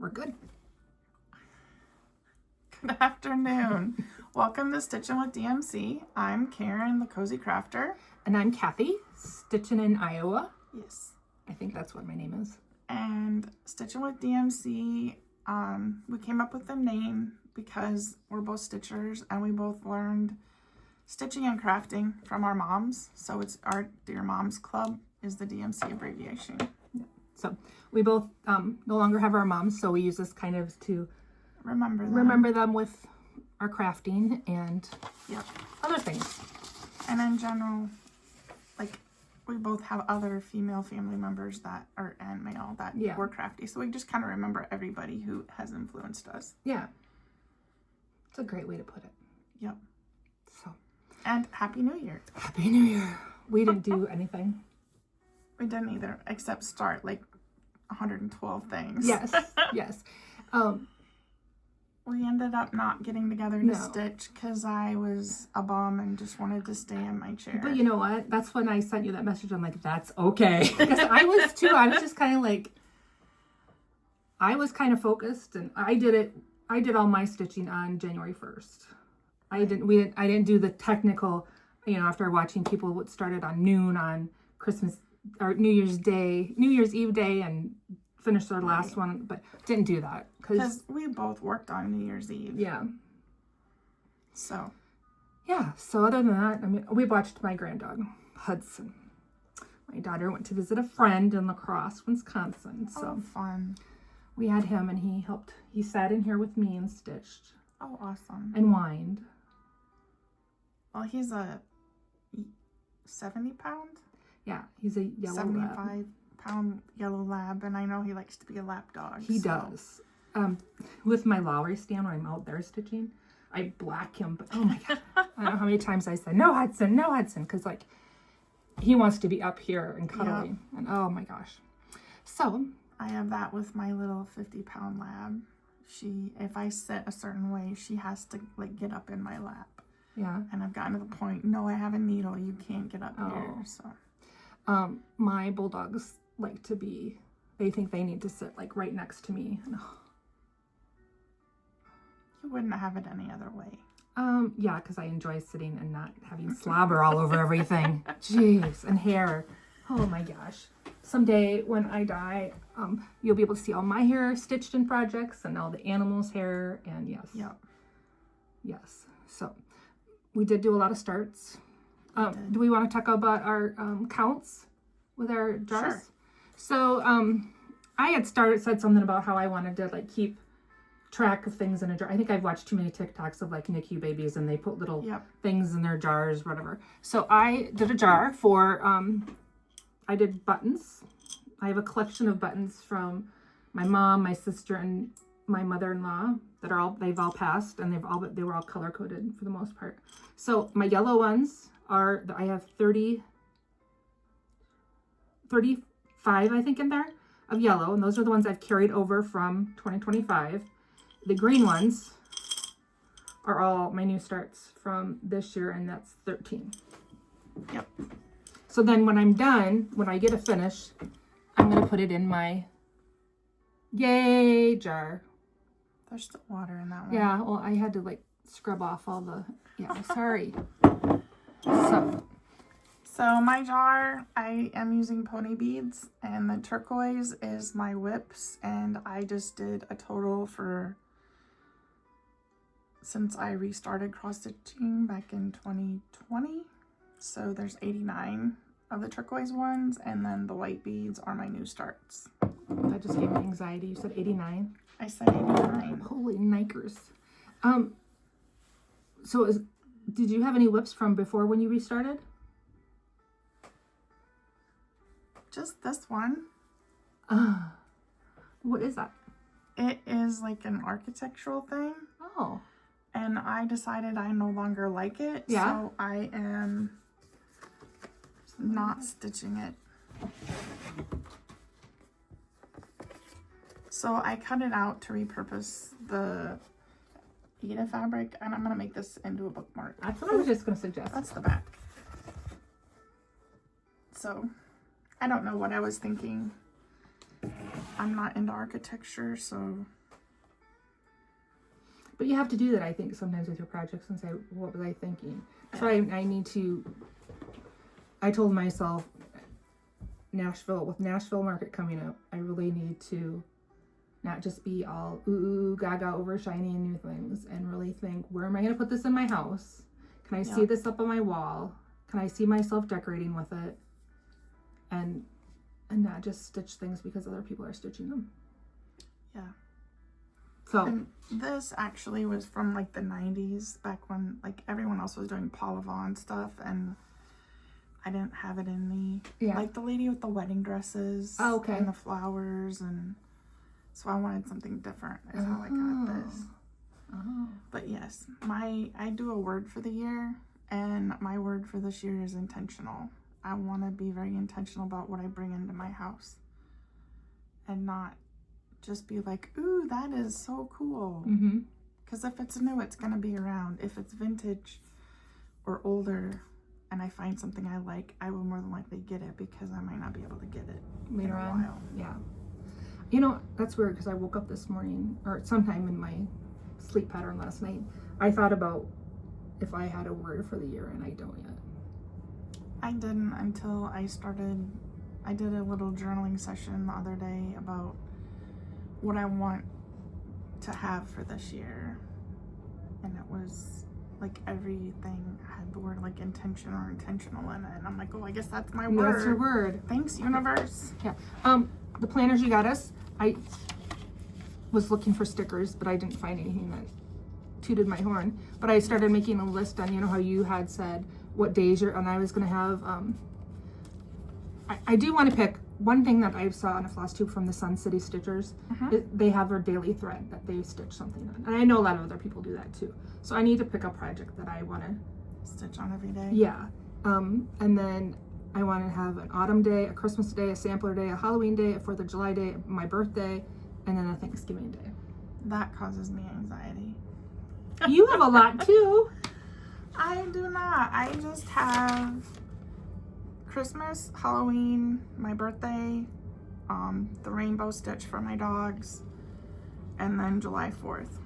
We're good. Good afternoon. Welcome to Stitching with DMC. I'm Karen, the Cozy Crafter. And I'm Cathy, stitching in Iowa. Yes. I think that's what my name is. And Stitching with DMC, we came up with the name because we're both stitchers and we both learned stitching and crafting from our moms. So it's our Dear Moms Club is the DMC abbreviation. So we both no longer have our moms, so we use this kind of to remember them with our crafting and other things. And in general, like we both have other female family members that are and male that were crafty. So we just kind of remember everybody who has influenced us. Yeah. It's a great way to put it. Yep. So. And Happy New Year. Happy New Year. We didn't do anything. We didn't either, except start like 112 things. Yes, yes. We ended up not getting together to stitch because I was a bum and just wanted to stay in my chair. But you know what? That's when I sent you that message. I'm like, that's okay. Because I was too. I was just kind of like, I was kind of focused, and I did all my stitching on January 1st. I didn't do the technical, after watching people what started on noon on Christmas or New Year's Eve day and finished their last one, but didn't do that because we both worked on New Year's Eve. Yeah. So other than that, we watched my granddog Hudson. My daughter went to visit a friend in La Crosse, Wisconsin. So fun. We had him, and he sat in here with me and stitched. Oh, awesome. And whined. Well, he's a 70-pound. Yeah, he's a yellow 75-pound yellow lab, and I know he likes to be a lap dog. He does. With my Lowry stand when I'm out there stitching, I black him, but oh my god, I don't know how many times I said no Hudson, because like he wants to be up here and cuddling, and oh my gosh. So I have that with my little 50-pound lab. If I sit a certain way, she has to like get up in my lap. Yeah. And I've gotten to the point, no, I have a needle. You can't get up here. So. My bulldogs they think they need to sit like right next to me. You wouldn't have it any other way. Yeah, because I enjoy sitting and not having slobber all over everything. Jeez, and hair. Oh my gosh. Someday when I die, you'll be able to see all my hair stitched in projects and all the animals' hair, and yes. Yep. Yes. So we did do a lot of starts. Do we want to talk about our counts with our jars? Sure. So I had said something about how I wanted to like keep track of things in a jar. I think I've watched too many TikToks of like NICU babies and they put little things in their jars, whatever. So I did a jar for, I did buttons. I have a collection of buttons from my mom, my sister, and my mother-in-law that they've all passed, and they were all color coded for the most part. So my yellow ones I have 35, I think, in there of yellow, and those are the ones I've carried over from 2025. The green ones are all my new starts from this year, and that's 13. Yep. So then when I'm done, when I get a finish, I'm going to put it in my yay jar. There's still water in that one. Yeah, well, I had to like scrub off all the, sorry. So my jar, I am using pony beads, and the turquoise is my whips, and I just did a total since I restarted cross-stitching back in 2020. So there's 89 of the turquoise ones, and then the white beads are my new starts. That just gave me anxiety. You said 89? I said 89. Holy nikers. Did you have any whips from before when you restarted? Just this one. What is that? It is like an architectural thing. Oh. And I decided I no longer like it. Yeah. So I am not stitching it. So I cut it out to repurpose the Eda fabric, and I'm going to make this into a bookmark. That's what I was just going to suggest. That's the back. So I don't know what I was thinking. I'm not into architecture, so. But you have to do that, I think, sometimes with your projects and say, what was I thinking? So I need to, I told myself, with Nashville Market coming up, I really need to not just be all ooh gaga over shiny and new things, and really think, where am I going to put this in my house? Can I see this up on my wall? Can I see myself decorating with it? And not just stitch things because other people are stitching them. Yeah. So. And this actually was from like the 90s, back when like everyone else was doing Paul Yvonne stuff, and I didn't have it in me. Yeah. Like the lady with the wedding dresses. Oh, okay. And the flowers, and so I wanted something different is how I got this. Oh. But yes, I do a word for the year, and my word for this year is intentional. I want to be very intentional about what I bring into my house, and not just be like, ooh, that is so cool. Because if it's new, it's going to be around. If it's vintage or older and I find something I like, I will more than likely get it, because I might not be able to get it later in a on. while. Yeah. You know, that's weird, because I woke up this morning, or sometime in my sleep pattern last night, I thought about if I had a word for the year, and I don't yet. I didn't until I did a little journaling session the other day about what I want to have for this year. And it was like everything had the word like intention or intentional in it. And I'm like, oh, I guess that's my word. That's your word. Thanks, universe. Yeah. The planners you got us, I was looking for stickers, but I didn't find anything that tooted my horn. But I started making a list on, you know, how you had said what days and I was going to have, I do want to pick one thing that I saw on a floss tube from the Sun City Stitchers. They have their daily thread that they stitch something on. And I know a lot of other people do that too. So I need to pick a project that I want to stitch on every day. Yeah. And then I want to have an autumn day, a Christmas day, a sampler day, a Halloween day, a 4th of July day, my birthday, and then a Thanksgiving day. That causes me anxiety. You have a lot too. I do not. I just have Christmas, Halloween, my birthday, the rainbow stitch for my dogs, and then July 4th.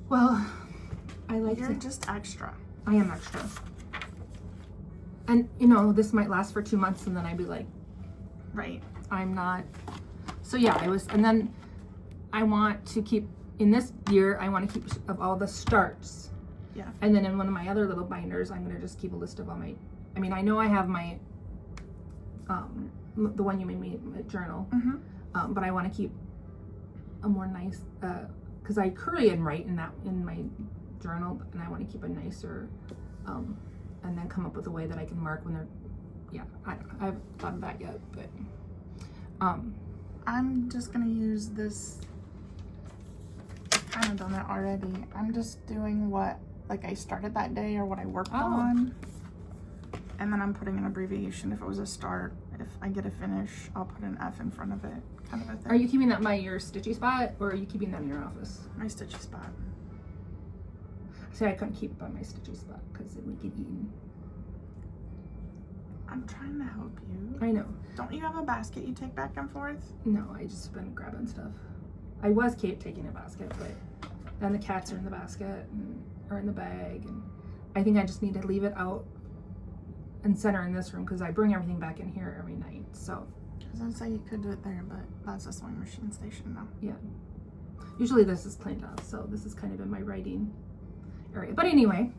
Well, I like You're just extra. I am extra. And, you know, this might last for 2 months, and then I'd be like, right, I'm not. So yeah, and then I want to keep, in this year, I want to keep of all the starts. Yeah. And then in one of my other little binders, I'm going to just keep a list of all my, I mean, I know I have my, the one you made me journal, but I want to keep a more nice, because I curly and write in my journal, and I want to keep a nicer, and then come up with a way that I can mark when they're, yeah, I haven't thought of that yet, but, I'm just going to use this, I've kind of done it already. I'm just doing what, like I started that day or what I worked on, and then I'm putting an abbreviation if it was a start. If I get a finish, I'll put an F in front of it, kind of a thing. Are you keeping that by your stitchy spot, or are you keeping that in your office? My stitchy spot. See, I couldn't keep it by my stitchy spot because it would get eaten. I'm trying to help you. I know. Don't you have a basket you take back and forth? No, I just been grabbing stuff. I was taking a basket, but then the cats are in the basket or in the bag, and I think I just need to leave it out and center in this room because I bring everything back in here every night. So I was gonna say you could do it there, but that's a sewing machine station now. Yeah. Usually this is cleaned up, so this is kind of in my writing area. But anyway,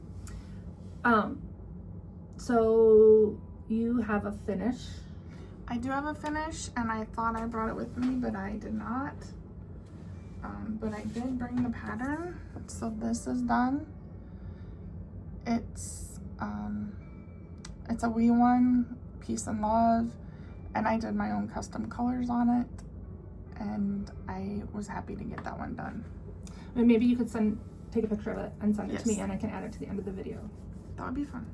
so you have a finish. I do have a finish, and I thought I brought it with me, but I did not. But I did bring the pattern, so this is done. It's a wee one, Peace and Love, and I did my own custom colors on it, and I was happy to get that one done. And maybe you could take a picture of it and send it Yes. to me, and I can add it to the end of the video. That would be fun.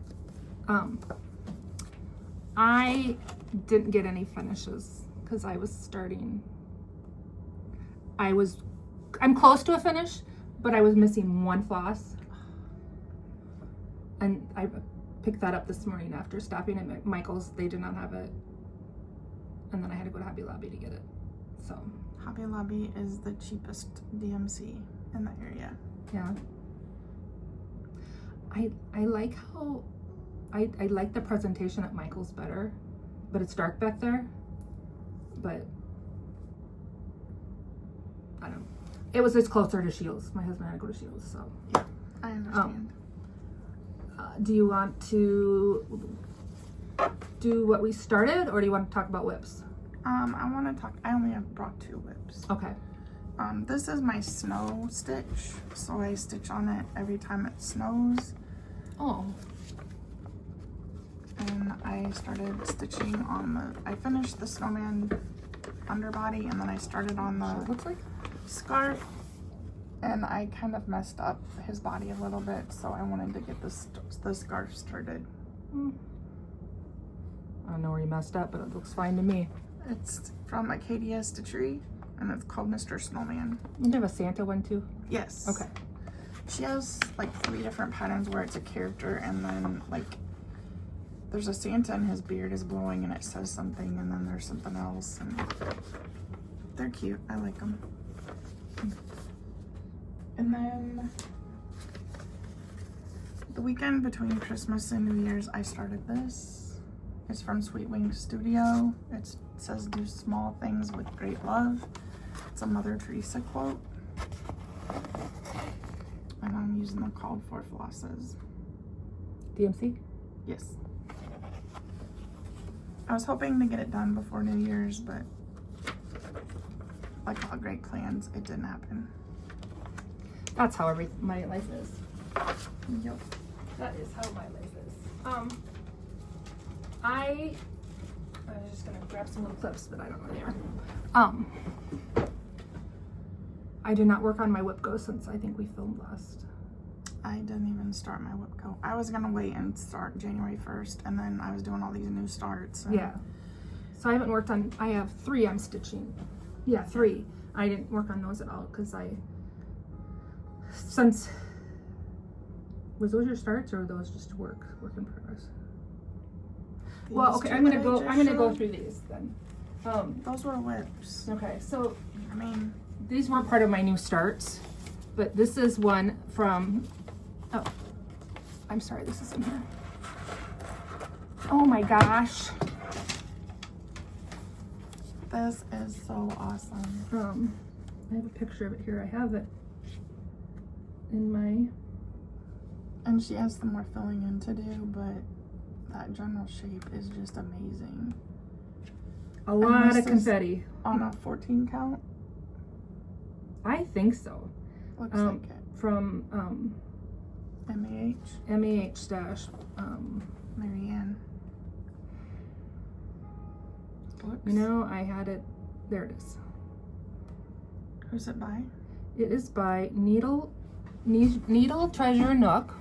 I didn't get any finishes because I was starting. I'm close to a finish, but I was missing one floss. And I picked that up this morning after stopping at Michael's. They did not have it. and then I had to go to Hobby Lobby to get it. So Hobby Lobby is the cheapest DMC in the area. yeah. I like how I like the presentation at Michael's better, but it's dark back there. But I don't know. It was just closer to Shields. My husband had to go to Shields, so. Yeah, I understand. Do you want to do what we started, or do you want to talk about whips? I want to talk. I only have brought 2 whips. Okay. This is my snow stitch, so I stitch on it every time it snows. Oh. And I started stitching on I finished the snowman underbody, and then I started on the Looks like scarf, and I kind of messed up his body a little bit, so I wanted to get the scarf started. I don't know where you messed up, but it looks fine to me. It's from Acadia Stitchery, and it's called Mr. Snowman. You have a Santa one too? Yes. Okay. She has like 3 different patterns where it's a character, and then like there's a Santa and his beard is blowing and it says something, and then there's something else, and they're cute. I like them. And then the weekend between Christmas and New Year's, I started this. It's from Sweet Wings Studio. It says, "Do small things with great love." It's a Mother Teresa quote. And I'm using the called for flosses. DMC? Yes. I was hoping to get it done before New Year's, but like all great plans, it didn't happen. That's how my life is. Yep. That is how my life is. I was just gonna grab some little clips, but I don't know where they are. I did not work on my whip go since I think we filmed last. I didn't even start my whip go. I was gonna wait and start January 1st, and then I was doing all these new starts. Yeah. So I haven't worked on, I have 3 I'm stitching. Yeah, 3. I didn't work on those at all because was those your starts or were those just work in progress? Well, okay, I'm gonna go through these then. Those were whips. Okay, so I mean, these weren't part of my new starts, but this is one from, oh, I'm sorry, this is in here. Oh my gosh. this is so awesome. I have a picture of it here. I have it in my, and she has some more filling in to do, but that general shape is just amazing. a lot of confetti. On a 14 count? I think so. Looks like it. From MAH stash. Marianne. Books. You know, I had it. There it is. Who's it by? It is by Needle Treasure Nook.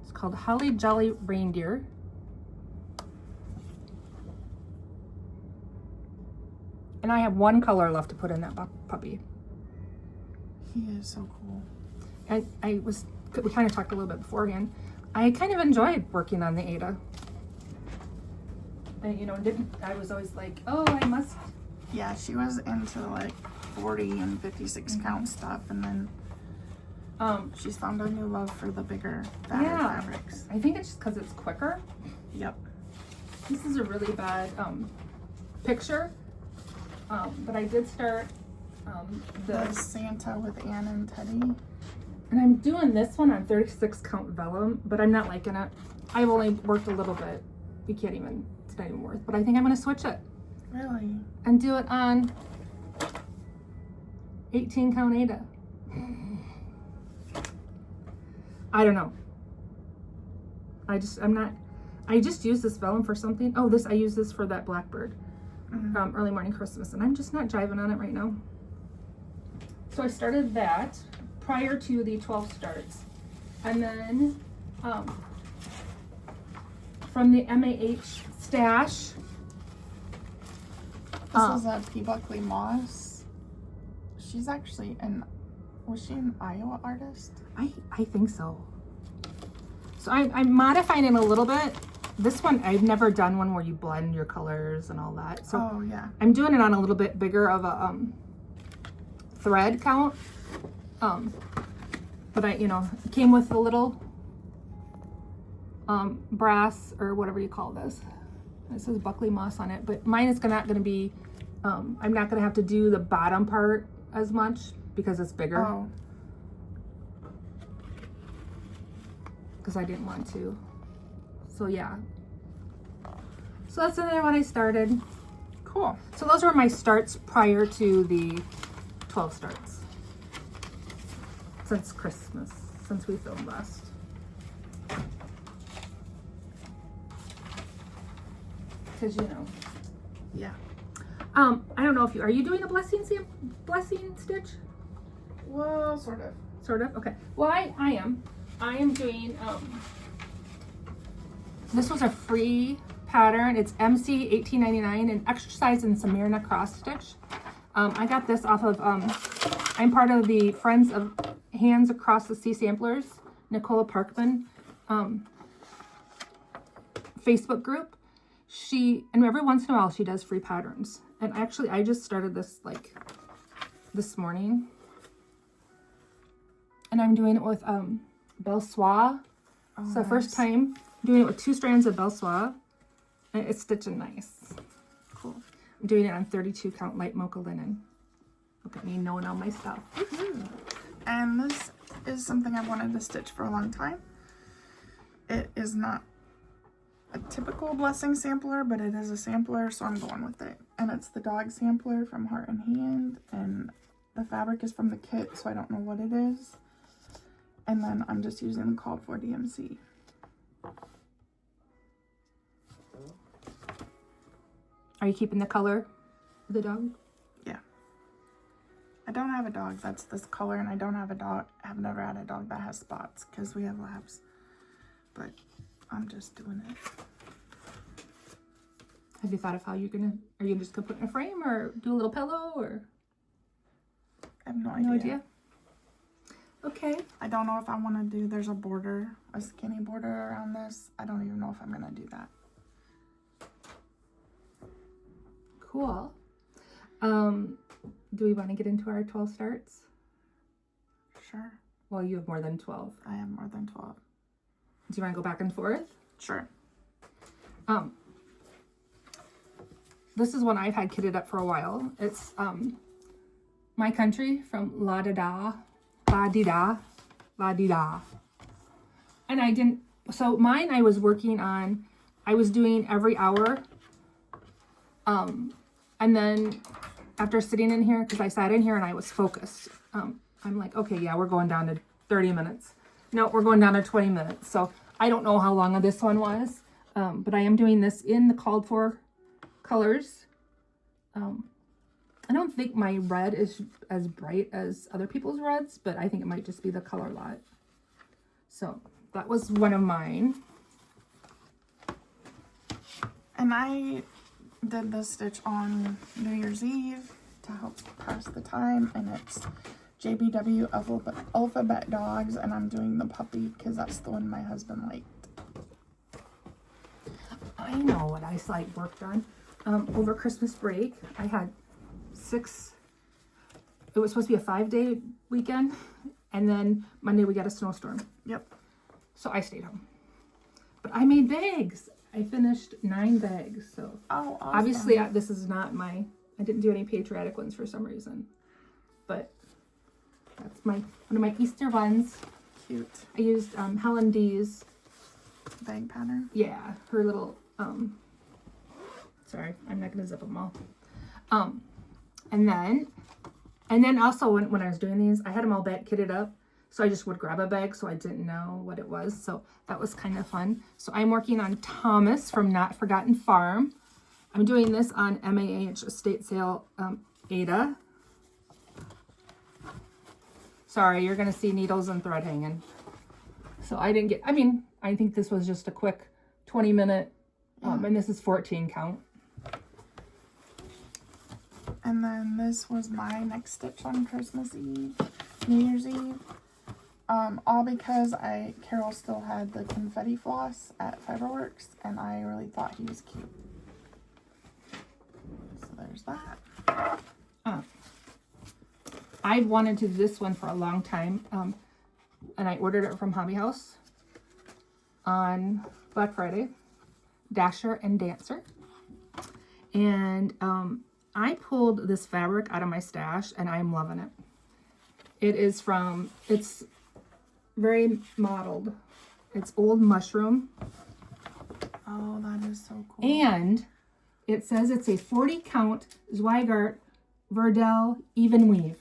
It's called Holly Jolly Reindeer. And I have 1 color left to put in that puppy. He is so cool. And we kind of talked a little bit beforehand. I kind of enjoyed working on the Ada. And, you know, I was always like, oh, I must. Yeah, she was into like 40 and 56 count stuff, and then she's found a new love for the bigger, fatter fabrics. I think it's just because it's quicker. Yep. This is a really bad picture, but I did start the Santa with Anne and Teddy. And I'm doing this one on 36 count vellum, but I'm not liking it. I've only worked a little bit. It's not even worth, but I think I'm gonna switch it. Really? And do it on 18 count Ada. I don't know. I just use this vellum for something. Oh, I use this for that Blackbird early morning Christmas, and I'm just not jiving on it right now. So I started that prior to the 12 starts, and then from the MAH stash. This is a P. Buckley Moss. She's actually an Was she an Iowa artist? I think so. So I'm modifying it a little bit. This one, I've never done one where you blend your colors and all that. So oh, yeah. I'm doing it on a little bit bigger of a thread count. But it came with a little brass or whatever you call this. It says Buckley moss on it, but mine is not going to be, I'm not going to have to do the bottom part as much because it's bigger. Oh. Because I didn't want to. So yeah. So that's another one I started. Cool. So those were my starts prior to the 12 starts. Since Christmas, since we filmed last. Because Yeah. I don't know if are you doing a blessing stitch? Well, sort of. Sort of? Okay. Well, I am. I am doing, this was a free pattern. It's MC 18.99 and exercise in Smyrna cross stitch. I got this off of, I'm part of the Friends of Hands Across the Sea Samplers, Nicola Parkman, Facebook group. And every once in a while she does free patterns. And actually I just started this like this morning. And I'm doing it with Belle Soie. Oh, so nice. First time doing it with 2 strands of Belle Soie. And it's stitching nice. Cool. I'm doing it on 32 count light mocha linen. Look at me knowing all my stuff. And this is something I've wanted to stitch for a long time. It is not a typical blessing sampler, but it is a sampler, so I'm going with it. And it's the dog sampler from Heart and Hand, and the fabric is from the kit, so I don't know what it is. And then I'm just using the called for DMC. Are you keeping the color of the dog? Yeah. I don't have a dog that's this color, and I don't have a dog. I've never had a dog that has spots because we have labs. But I'm just doing it. Have you thought of how are you just gonna put it in a frame or do a little pillow or? I have no idea. Okay. I don't know if I want to do, there's a border, a skinny border around this. I don't even know if I'm going to do that. Cool. Do we want to get into our 12 starts? Sure. Well, you have more than 12. I have more than 12. Do you want to go back and forth? Sure. This is one I've had kitted up for a while. It's My Country from La Di Da. And I didn't, so mine I was working on, I was doing every hour. And then after sitting in here, because I sat in here and I was focused, I'm like, okay, yeah, we're going down to 30 minutes. No, we're going down to 20 minutes. So I don't know how long this one was, but I am doing this in the called for colors. I don't think my red is as bright as other people's reds, but I think it might just be the color lot. So that was one of mine. And I did this stitch on New Year's Eve to help pass the time, and it's JBW Alphabet Dogs, and I'm doing the puppy because that's the one my husband liked. I know what I worked on. Over Christmas break, I had it was supposed to be a 5-day weekend, and then Monday we got a snowstorm. Yep. So I stayed home. But I made bags. I finished 9 bags. So awesome. Obviously this is not I didn't do any patriotic ones for some reason. But that's one of my Easter ones. Cute. I used Helen D's bag pattern. Yeah, her little sorry, I'm not gonna zip them all. And then also when I was doing these, I had them all kitted up, so I just would grab a bag, so I didn't know what it was. So that was kind of fun. So I'm working on Thomas from Not Forgotten Farm. I'm doing this on MAH Estate Sale Ada. Sorry, you're gonna see needles and thread hanging. So I think this was just a quick 20-minute, and this is 14 count. And then this was my next stitch on Christmas Eve, New Year's Eve. All because Carol still had the confetti floss at Fiberworks, and I really thought he was cute. So there's that. I've wanted to do this one for a long time, and I ordered it from Hobby House on Black Friday, Dasher and Dancer. And I pulled this fabric out of my stash, and I'm loving it. It's very mottled. It's Old Mushroom. Oh, that is so cool. And it says it's a 40 count Zweigart Verdel even weave.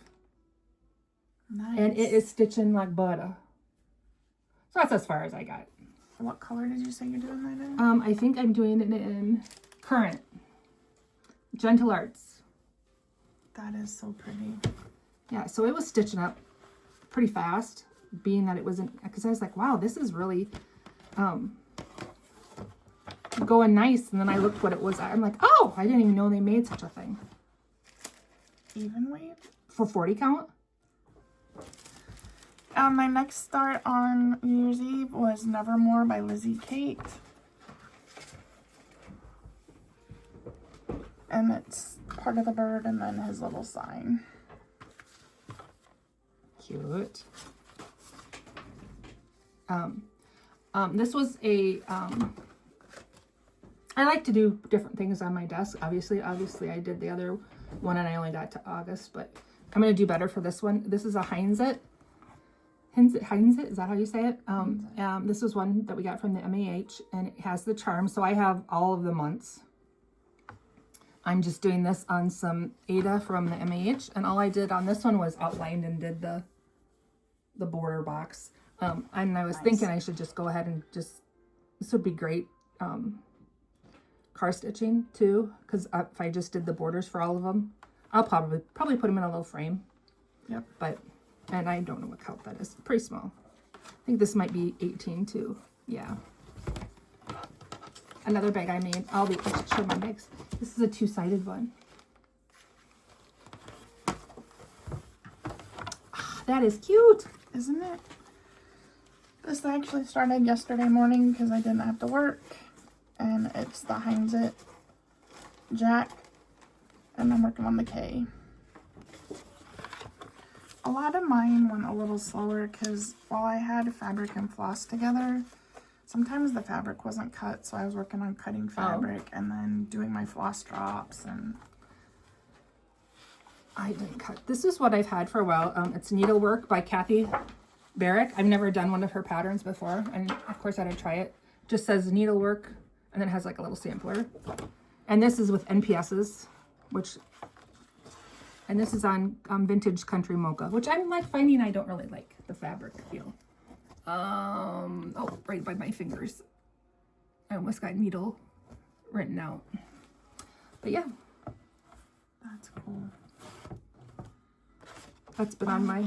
Nice. And it is stitching like butter. So that's as far as I got. What color did you say you're doing that in? I think I'm doing it in Current. Gentle Arts. That is so pretty. Yeah, so it was stitching up pretty fast, being that it wasn't, because I was like, wow, this is really going nice. And then I looked what it was. I'm like, oh, I didn't even know they made such a thing. Even weave? For 40 count? My next start on New Year's Eve was Nevermore by Lizzie Kate. And it's part of the bird and then his little sign. Cute. This was a, I like to do different things on my desk. Obviously I did the other one and I only got to August, but I'm going to do better for this one. This is a Heinzit, is that how you say it? This was one that we got from the MAH, and it has the charm. So I have all of the months. I'm just doing this on some Ada from the MAH, and all I did on this one was outlined and did the border box. And I was thinking I should just go ahead and this would be great car stitching too, because if I just did the borders for all of them, I'll probably put them in a little frame. Yep. And I don't know what count that is. Pretty small. I think this might be 18 too. Yeah. Another bag I made. I should show my bags. This is a two-sided one. That is cute. Isn't it? This actually started yesterday morning because I didn't have to work. And it's the Heinzit Jack. And I'm working on the K. A lot of mine went a little slower because while I had fabric and floss together, sometimes the fabric wasn't cut, so I was working on cutting fabric and then doing my floss drops. And I didn't cut. This is what I've had for a while. It's Needlework by Cathy Barrick. I've never done one of her patterns before, and of course I didn't try it. Just says Needlework, and then it has like a little sampler. And this is with NPSs, and this is on Vintage Country Mocha, which I'm like finding I don't really like the fabric feel. Oh, right by my fingers. I almost got needle written out. But yeah. That's cool. That's been on my...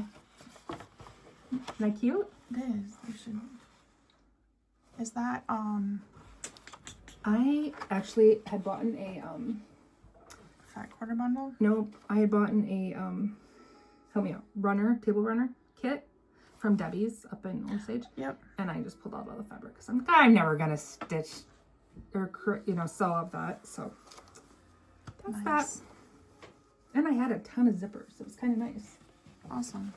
Isn't that cute? It is. You should... Is that, I actually had bought a, fat quarter bundle? No, I had bought a, help me out, table runner kit from Debbie's up in Osage. Yep. And I just pulled out all the fabric because I'm never going to stitch or, sew up that. So that's that. And I had a ton of zippers. It was kind of nice. Awesome.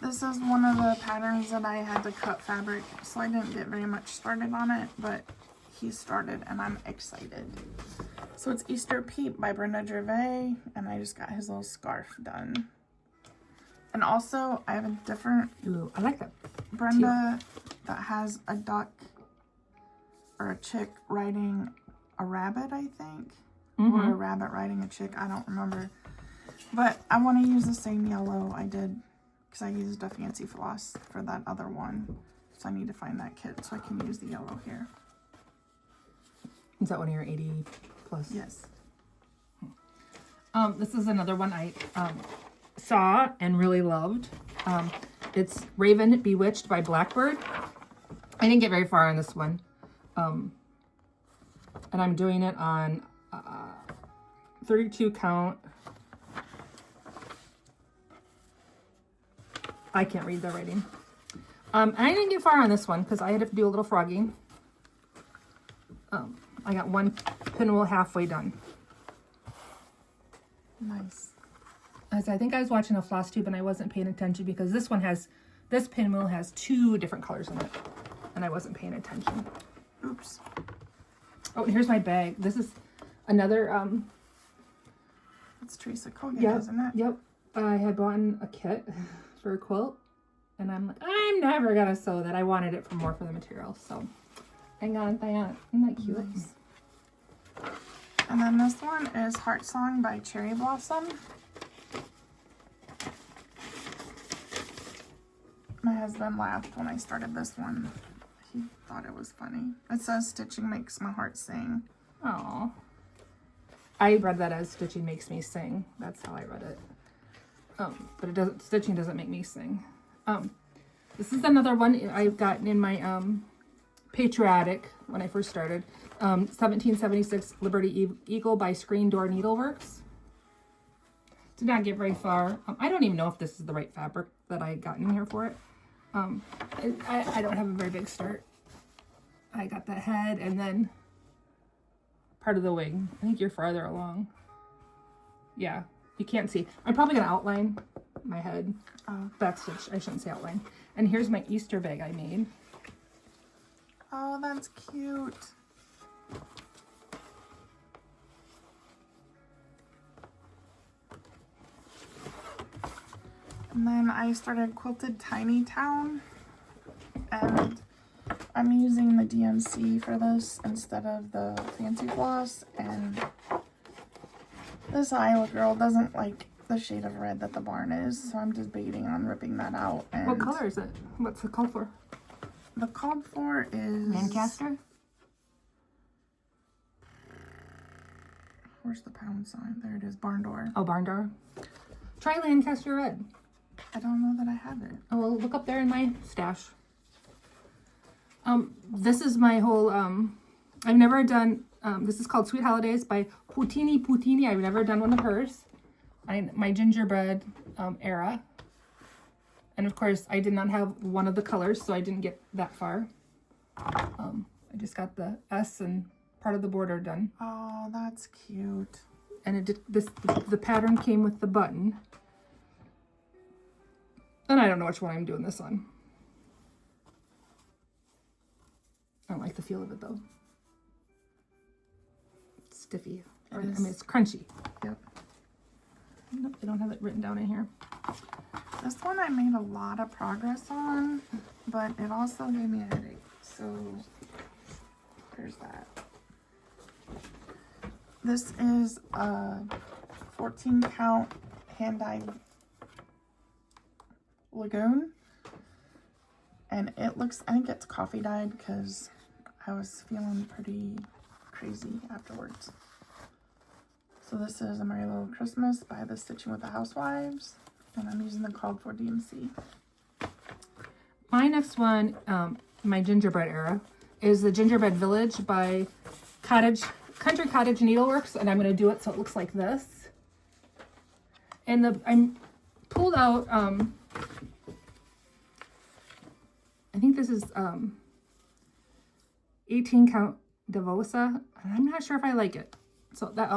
This is one of the patterns that I had to cut fabric, so I didn't get very much started on it, but he started and I'm excited. So it's Easter Peep by Brenda Gervais, and I just got his little scarf done. And also, I have a different... Ooh, I like that. Brenda that has a duck or a chick riding a rabbit, I think. Or a rabbit riding a chick, I don't remember. But I want to use the same yellow I did, because I used a fancy floss for that other one. So I need to find that kit so I can use the yellow here. Is that one of your 80 plus? Yes. This is another one I saw and really loved. It's Raven Bewitched by Blackbird. I didn't get very far on this one. And I'm doing it on 32 count. I can't read the writing. I didn't get far on this one because I had to do a little frogging. I got one pinwheel halfway done. Nice. As I think I was watching a floss tube and I wasn't paying attention because this pinwheel has 2 different colors in it, and I wasn't paying attention. Oops. Oh, and here's my bag. This is another It's Teresa Kogan, isn't it? Yep. I had bought a kit for a quilt, and I'm like, I'm never gonna sew that. I wanted it for more for the material, so hang on, isn't that cute? Nice. And then this one is Heart Song by Cherry Blossom. My husband laughed when I started this one. He thought it was funny. It says stitching makes my heart sing. Oh, I read that as stitching makes me sing. That's how I read it. But it doesn't. Stitching doesn't make me sing. This is another one I've gotten in my patriotic when I first started. 1776 Liberty Eagle by Screen Door Needleworks. Did not get very far. I don't even know if this is the right fabric that I got in here for it. I don't have a very big start. I got the head and then part of the wing. I think you're farther along. Yeah, you can't see. I'm probably gonna outline my head. Backstitch, I shouldn't say outline. And here's my Easter bag I made. Oh, that's cute. And then I started Quilted Tiny Town, and I'm using the DMC for this instead of the Fancy Floss, and this Iowa girl doesn't like the shade of red that the barn is, so I'm just debating on ripping that out. And what color is it? What's it called for? The called for is... Lancaster? Where's the pound sign? There it is, barn door. Oh, barn door. Try Lancaster red. I don't know that I have it. Oh, well, look up there in my stash. This is my whole, I've never done, this is called Sweet Holidays by Putini. I've never done one of hers. My gingerbread era. And of course, I did not have one of the colors, so I didn't get that far. I just got the S and part of the border done. Oh, that's cute. And it did, the pattern came with the button. And I don't know which one I'm doing this on. I don't like the feel of it though. It's stiffy. I mean, it's crunchy. Yep. Nope, I don't have it written down in here. This one I made a lot of progress on, but it also gave me a headache. So there's that. This is a 14 count hand-dyed lagoon, and it looks, I think it's coffee dyed because I was feeling pretty crazy afterwards. So this is A Merry Little Christmas by the Stitching with the Housewives, and I'm using the called for DMC. My next one, my gingerbread era, is the Gingerbread Village by Country Cottage Needleworks, and I'm going to do it so it looks like this. And I'm pulled out, I think this is 18 count Devosa, and I'm not sure if I like it. So that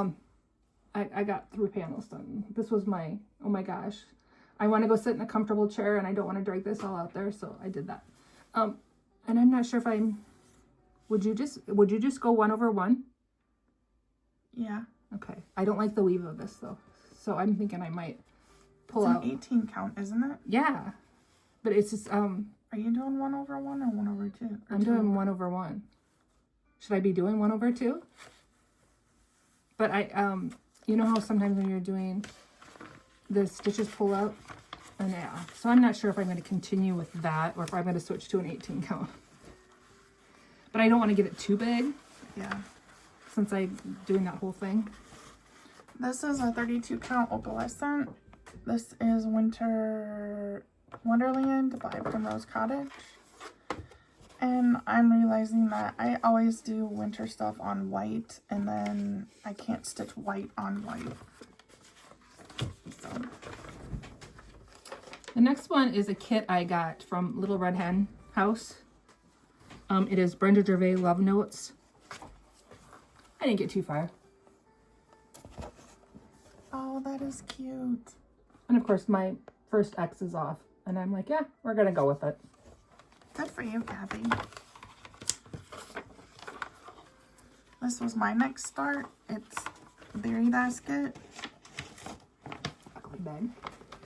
I got 3 panels done. This was my, oh my gosh, I want to go sit in a comfortable chair and I don't want to drag this all out there, so I did that. And I'm not sure if would you just go 1 over 1? Yeah. Okay. I don't like the weave of this though, so I'm thinking I might pull out. It's an 18 count, isn't it? Yeah, but it's just Are you doing 1 over 1 or 1 over 2? I'm doing 1 over 1. Should I be doing 1 over 2? But you know how sometimes when you're doing the stitches pull out, and yeah. So I'm not sure if I'm going to continue with that or if I'm going to switch to an 18 count. But I don't want to get it too big. Yeah. Since I'm doing that whole thing. This is a 32 count opalescent. This is Wonderland by Primrose Cottage. And I'm realizing that I always do winter stuff on white, and then I can't stitch white on white. So. The next one is a kit I got from Little Red Hen House. It is Brenda Gervais Love Notes. I didn't get too far. Oh, that is cute. And of course, my first X is off. And I'm like, yeah, we're going to go with it. Good for you, Cathy. This was my next start. It's Berry Basket. Ugly bag.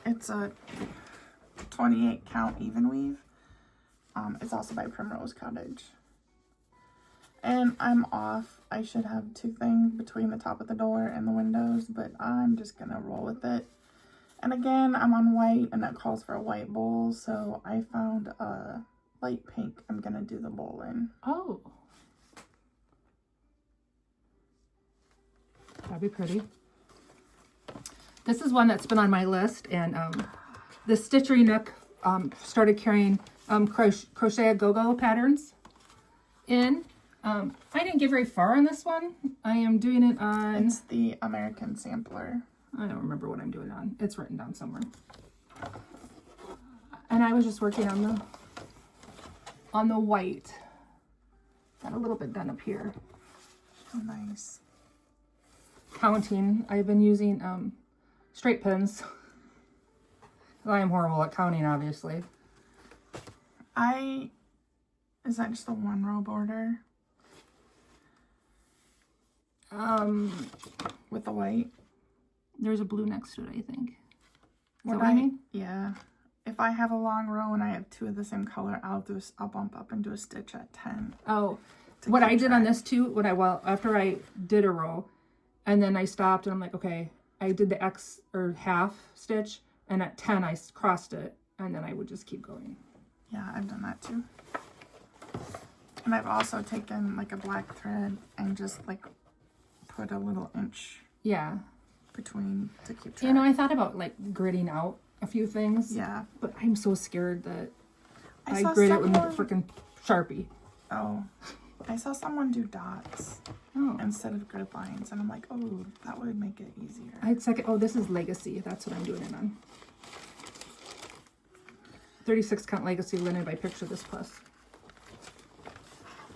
It's a 28 count even weave. It's also by Primrose Cottage. And I'm off. I should have 2 things between the top of the door and the windows, but I'm just gonna roll with it. And again, I'm on white, and that calls for a white bowl, so I found a light pink I'm gonna do the bowl in. Oh. That'd be pretty. This is one that's been on my list, and the Stitchery Nook started carrying crochet a go-go patterns in. I didn't get very far on this one. I am doing it on... It's the American Sampler. I don't remember what I'm doing on. It's written down somewhere. And I was just working on the white. Got a little bit done up here. Oh, nice. Counting. I've been using straight pins. I am horrible at counting, obviously. Is that just a 1-row border? With the white? There's a blue next to it, I think. Is that What what I mean? Yeah. If I have a long row and I have 2 of the same color, I'll bump up and do a stitch at 10. Oh, what I did on this too, after I did a row, and then I stopped and I'm like, okay, I did the X or half stitch, and at 10 I crossed it, and then I would just keep going. Yeah, I've done that too. And I've also taken like a black thread and just like put a little inch between to keep track. You know, I thought about like gridding out a few things. Yeah. But I'm so scared that I saw grid it with a someone- freaking Sharpie. Oh, I saw someone do dots instead of grid lines, and I'm like, oh, that would make it easier. Oh, this is Legacy. That's what I'm doing it on. 36 count Legacy linen by Picture This Plus.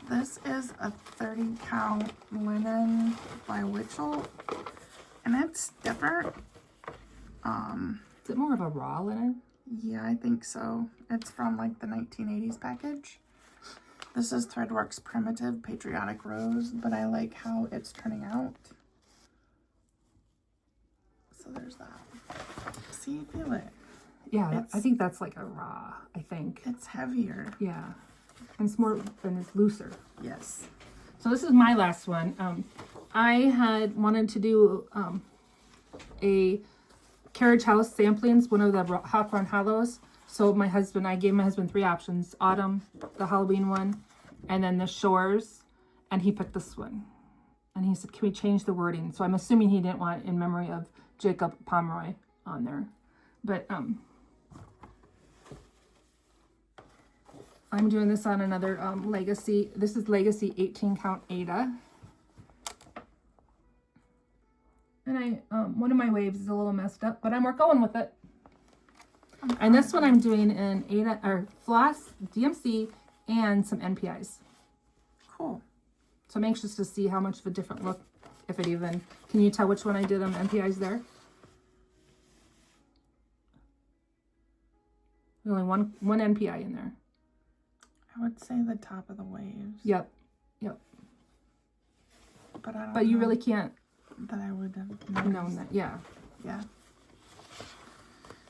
This is a 30 count linen by Witchell, and it's different. Is it more of a raw linen? Yeah, I think so. It's from like the 1980s package. This is Threadworks Primitive Patriotic Rose, but I like how it's turning out. So there's that. See, feel it. Yeah, I think that's like a raw, I think. It's heavier. Yeah. And it's more, and it's looser. Yes. So this is my last one. I had wanted to do a Carriage House samplings, one of the Hawthorne Hollows. So I gave my husband 3 options: Autumn, the Halloween one, and then the Shores. And he picked this one. And he said, can we change the wording? So I'm assuming he didn't want in memory of Jacob Pomeroy on there. But I'm doing this on another Legacy. This is Legacy 18 count Ada. And one of my waves is a little messed up, but we're going with it. And this one I'm doing in Ada or Floss, DMC, and some NPIs. Cool. So I'm anxious to see how much of a different look, if it even. Can you tell which one I did on NPIs there? Only one NPI in there. I would say the top of the waves. Yep. But I don't But you know really can't that I would have known that. Yeah. Yeah.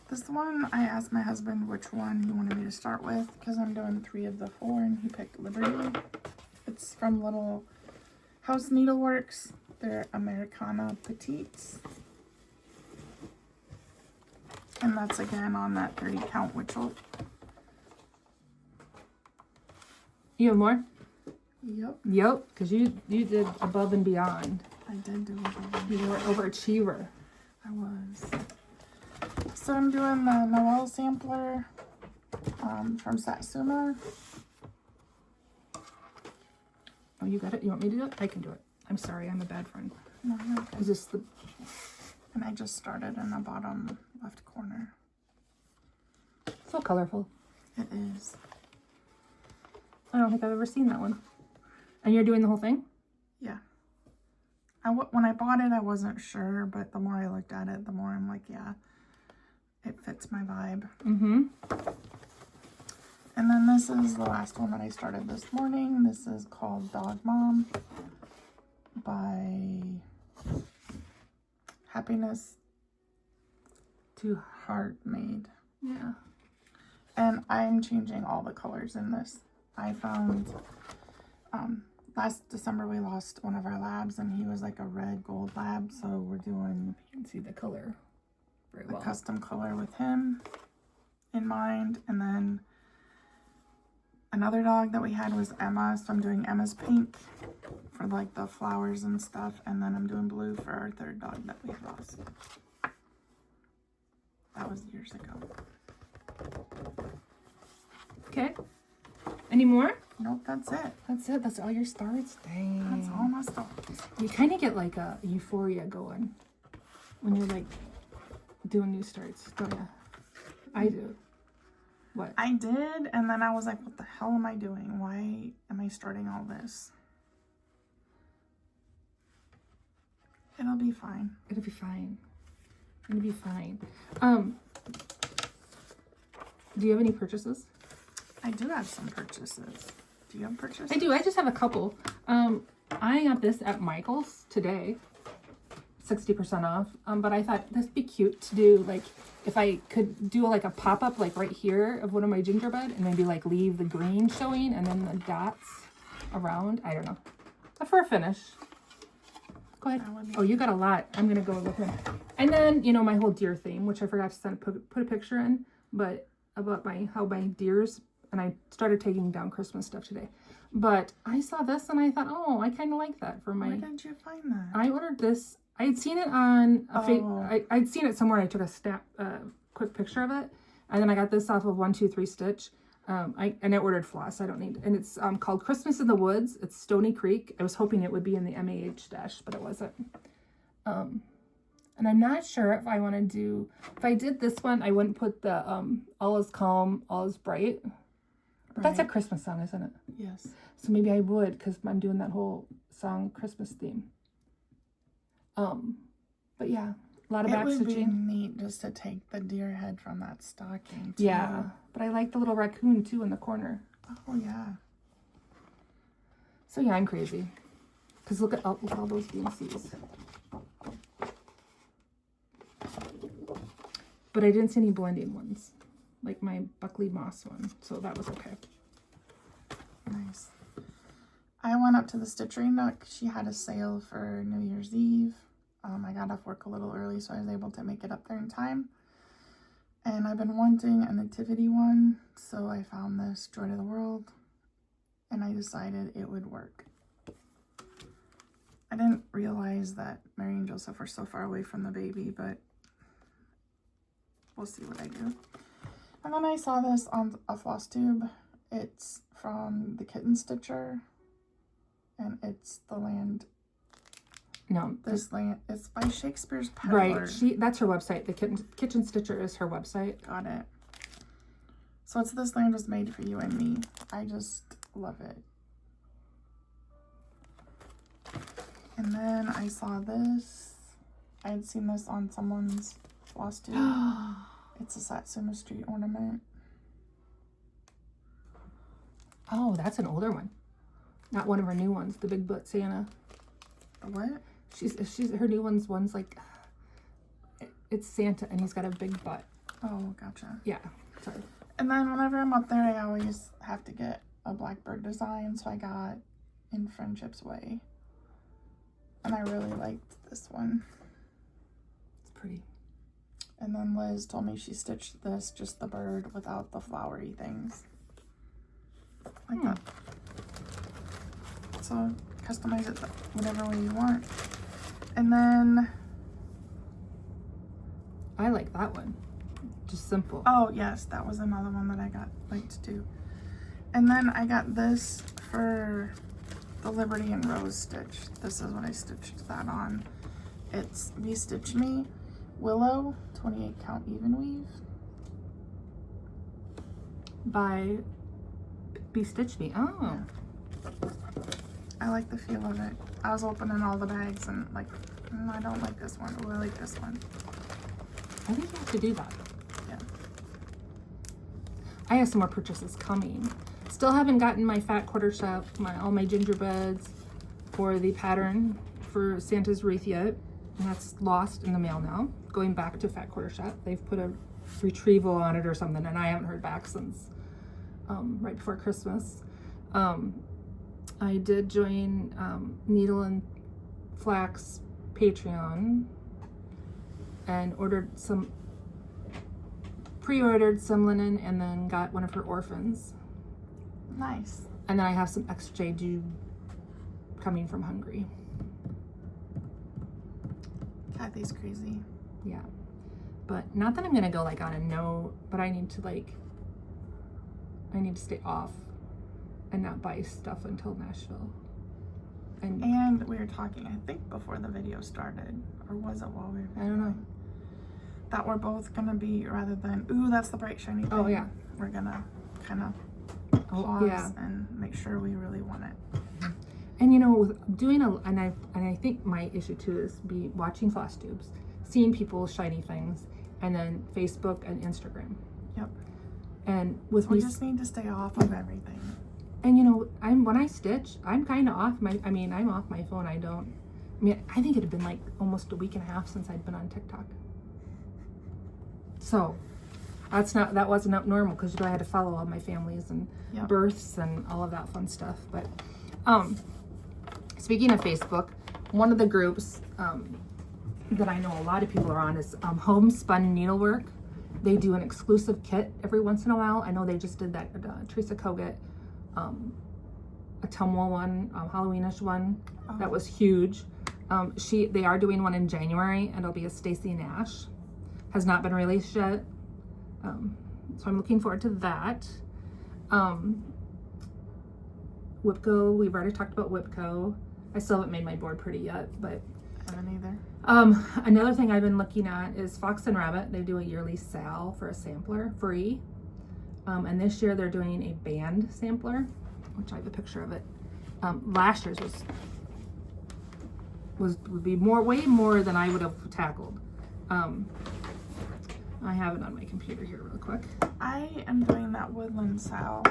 This one, I asked my husband which one he wanted me to start with because I'm doing 3 of the 4, and he picked Liberty. It's from Little House Needleworks. They're Americana Petites. And that's again on that 30 count Witchell. You have more? Yep. Because you did above and beyond. I did do it. You were overachiever. I was. So I'm doing the Noel sampler from Satsuma. Oh, you got it? You want me to do it? I can do it. I'm sorry, I'm a bad friend. No, you're okay. Is this the... And I just started in the bottom left corner. So colorful. It is. I don't think I've ever seen that one. And you're doing the whole thing? Yeah. When I bought it, I wasn't sure, but the more I looked at it, the more I'm like, yeah, it fits my vibe. Mm-hmm. And then this is the last one that I started this morning. This is called Dog Mom by Happiness to Heart Made. Yeah. And I'm changing all the colors in this. I found, last December we lost one of our labs and he was like a red gold lab. So we're doing, You can see the color very a well. custom color with him in mind. And then another dog that we had was Emma. So I'm doing Emma's pink for like the flowers and stuff. And then I'm doing blue for our third dog that we lost. That was years ago. Okay. Any more? Nope, that's it. That's it. That's all your starts? Dang. That's all my stuff. You kind of get like a euphoria going when you're like doing new starts, don't you? I do. What? I did, and then I was like, what the hell am I doing? Why am I starting all this? It'll be fine. It'll be fine. It'll be fine. Do you have any purchases? I do have some purchases. Do you have purchases? I do. I just have a couple. I got this at Michael's today, 60% off. But I thought this would be cute to do, like, if I could do like a pop-up like right here of one of my gingerbread and maybe like leave the green showing and then the dots around. I don't know. But for a finish. Go ahead. Oh, you got a lot. I'm going to go with him. And then, you know, my whole deer theme, which I forgot to put a picture in, but about how my deers, and I started taking down Christmas stuff today. But I saw this and I thought, oh, I kind of like that for my... Where did you find that? I ordered this. I had seen it on I'd seen it somewhere. I took a quick picture of it, and then I got this off of 123 Stitch. I ordered floss. I don't need, and it's called Christmas in the Woods. It's Stony Creek. I was hoping it would be in the MAH stash, but it wasn't. And I'm not sure if I want to do. If I did this one, I wouldn't put the All Is Calm, All Is Bright. But that's a Christmas song, isn't it? Yes. So maybe I would, because I'm doing that whole song Christmas theme. But yeah, a lot of back stitching. It would be neat just to take the deer head from that stocking too. Yeah, but I like the little raccoon too in the corner. Oh yeah. So yeah, I'm crazy. Cause look at all those DMCs. But I didn't see any blending ones, like my Buckley Moss one. So that was okay. Nice. I went up to the Stitchery Nook. She had a sale for New Year's Eve. I got off work a little early, so I was able to make it up there in time. And I've been wanting a nativity one, so I found this Joy to the World, and I decided it would work. I didn't realize that Mary and Joseph were so far away from the baby, but we'll see what I do. And then I saw this on a Flosstube. It's from the Kitten Stitcher, and it's the land. No, this land. It's by Shakespeare's Peddler. Right, that's her website. The Kitchen Stitcher is her website. Got it. So it's This Land Was Made for You and Me. I just love it. And then I saw this. I had seen this on someone's Flosstube. It's a Satsuma Street ornament. Oh, that's an older one. Not one of her new ones. The Big Butt Santa. What? She's her new one's like, it's Santa and he's got a big butt. Oh, gotcha. Yeah, sorry. And then whenever I'm up there, I always have to get a blackbird design. So I got In Friendship's Way. And I really liked this one. It's pretty. And then Liz told me she stitched this, just the bird without the flowery things. Like that. So customize it whatever way you want. And then I like that one. Just simple. Oh yes, that was another one that I liked too. And then I got this for the Liberty and Rose stitch. This is what I stitched that on. It's Be Stitch Me Willow 28 count even weave by Be Stitch Me. Oh. Yeah. I like the feel of it. I was opening all the bags and like, I don't like this one. Oh, I like this one. I think you have to do that. Yeah. I have some more purchases coming. Still haven't gotten my fat quarter shop, all my gingerbreads, or the pattern for Santa's wreath yet. And that's lost in the mail now. Going back to fat quarter shop. They've put a retrieval on it or something, and I haven't heard back since right before Christmas. I did join Needle and Flax Patreon and pre-ordered some linen, and then got one of her orphans. Nice. And then I have some XJ due coming from Hungary. Cathy's crazy. Yeah. But not that I'm gonna go like on a no, but I need to stay off and not buy stuff until Nashville. And we were talking, I think before the video started, or was it while we were I don't know. That we're both gonna be, rather than, ooh, that's the bright shiny thing. Oh yeah. We're gonna kind of pause and make sure we really want it. And you know, with doing and I think my issue too is watching Flosstubes, seeing people's shiny things, and then Facebook and Instagram. Yep. And with we just need to stay off of everything. And you know, when I stitch, I'm kind of off I'm off my phone. I think it had been like almost a week and a half since I'd been on TikTok. So that wasn't up normal, because I had to follow all my families and births and all of that fun stuff. But speaking of Facebook, one of the groups that I know a lot of people are on is Homespun Needlework. They do an exclusive kit every once in a while. I know they just did that Teresa Kogut, a Tumwell one, Halloweenish one. Oh. That was huge. They are doing one in January, and it'll be a Stacy Nash. Has not been released yet. So I'm looking forward to that. Whipco, we've already talked about Whipco. I still haven't made my board pretty yet, but I haven't either. Another thing I've been looking at is Fox and Rabbit. They do a yearly sale for a sampler, free. And this year they're doing a band sampler, which I have a picture of it. Last year's would be way more than I would have tackled. I have it on my computer here real quick. I am doing that woodland sale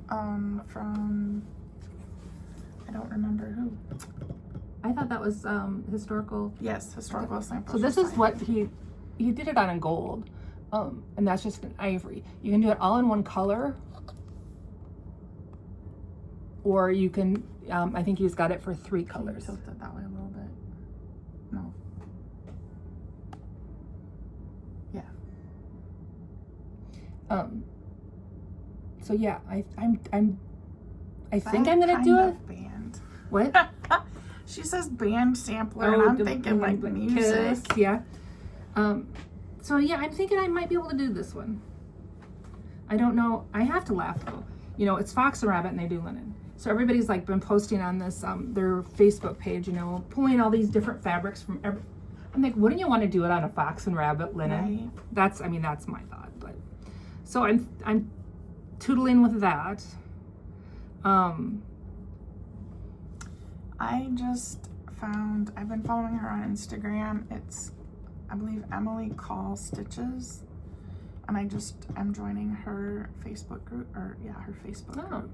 from, I don't remember who. I thought that was historical. Yes, historical samples. So this is what he did it on a gold, and that's just an ivory. You can do it all in one color, or you can. I think he's got it for 3 colors. Tilt it that way a little bit. No. Yeah. So yeah, I think I'm gonna do it. Band. What? She says band sampler, and I'm thinking like music. Kiss, yeah. So yeah, I'm thinking I might be able to do this one. I don't know. I have to laugh though. You know, it's Fox and Rabbit, and they do linen. So everybody's like been posting on this their Facebook page, you know, pulling all these different fabrics from every. I'm like, wouldn't you want to do it on a Fox and Rabbit linen? Right. That's my thought. But so I'm tootling with that. I just found, I've been following her on Instagram. It's, I believe, Emily Call Stitches. And I just am joining her Facebook group, her Facebook group.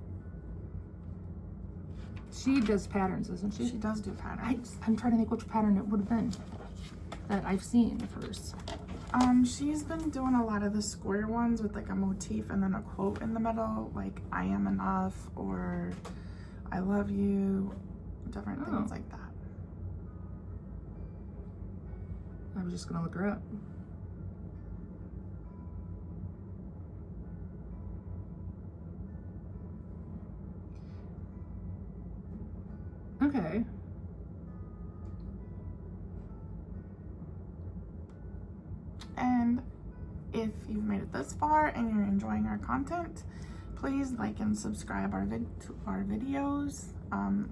She does patterns, doesn't she? She does do patterns. I'm trying to think which pattern it would have been that I've seen first. She's been doing a lot of the square ones with like a motif and then a quote in the middle, like I am enough or I love you, different things like that. I was just gonna look her up. Okay. And if you've made it this far and you're enjoying our content, please like and subscribe to our videos.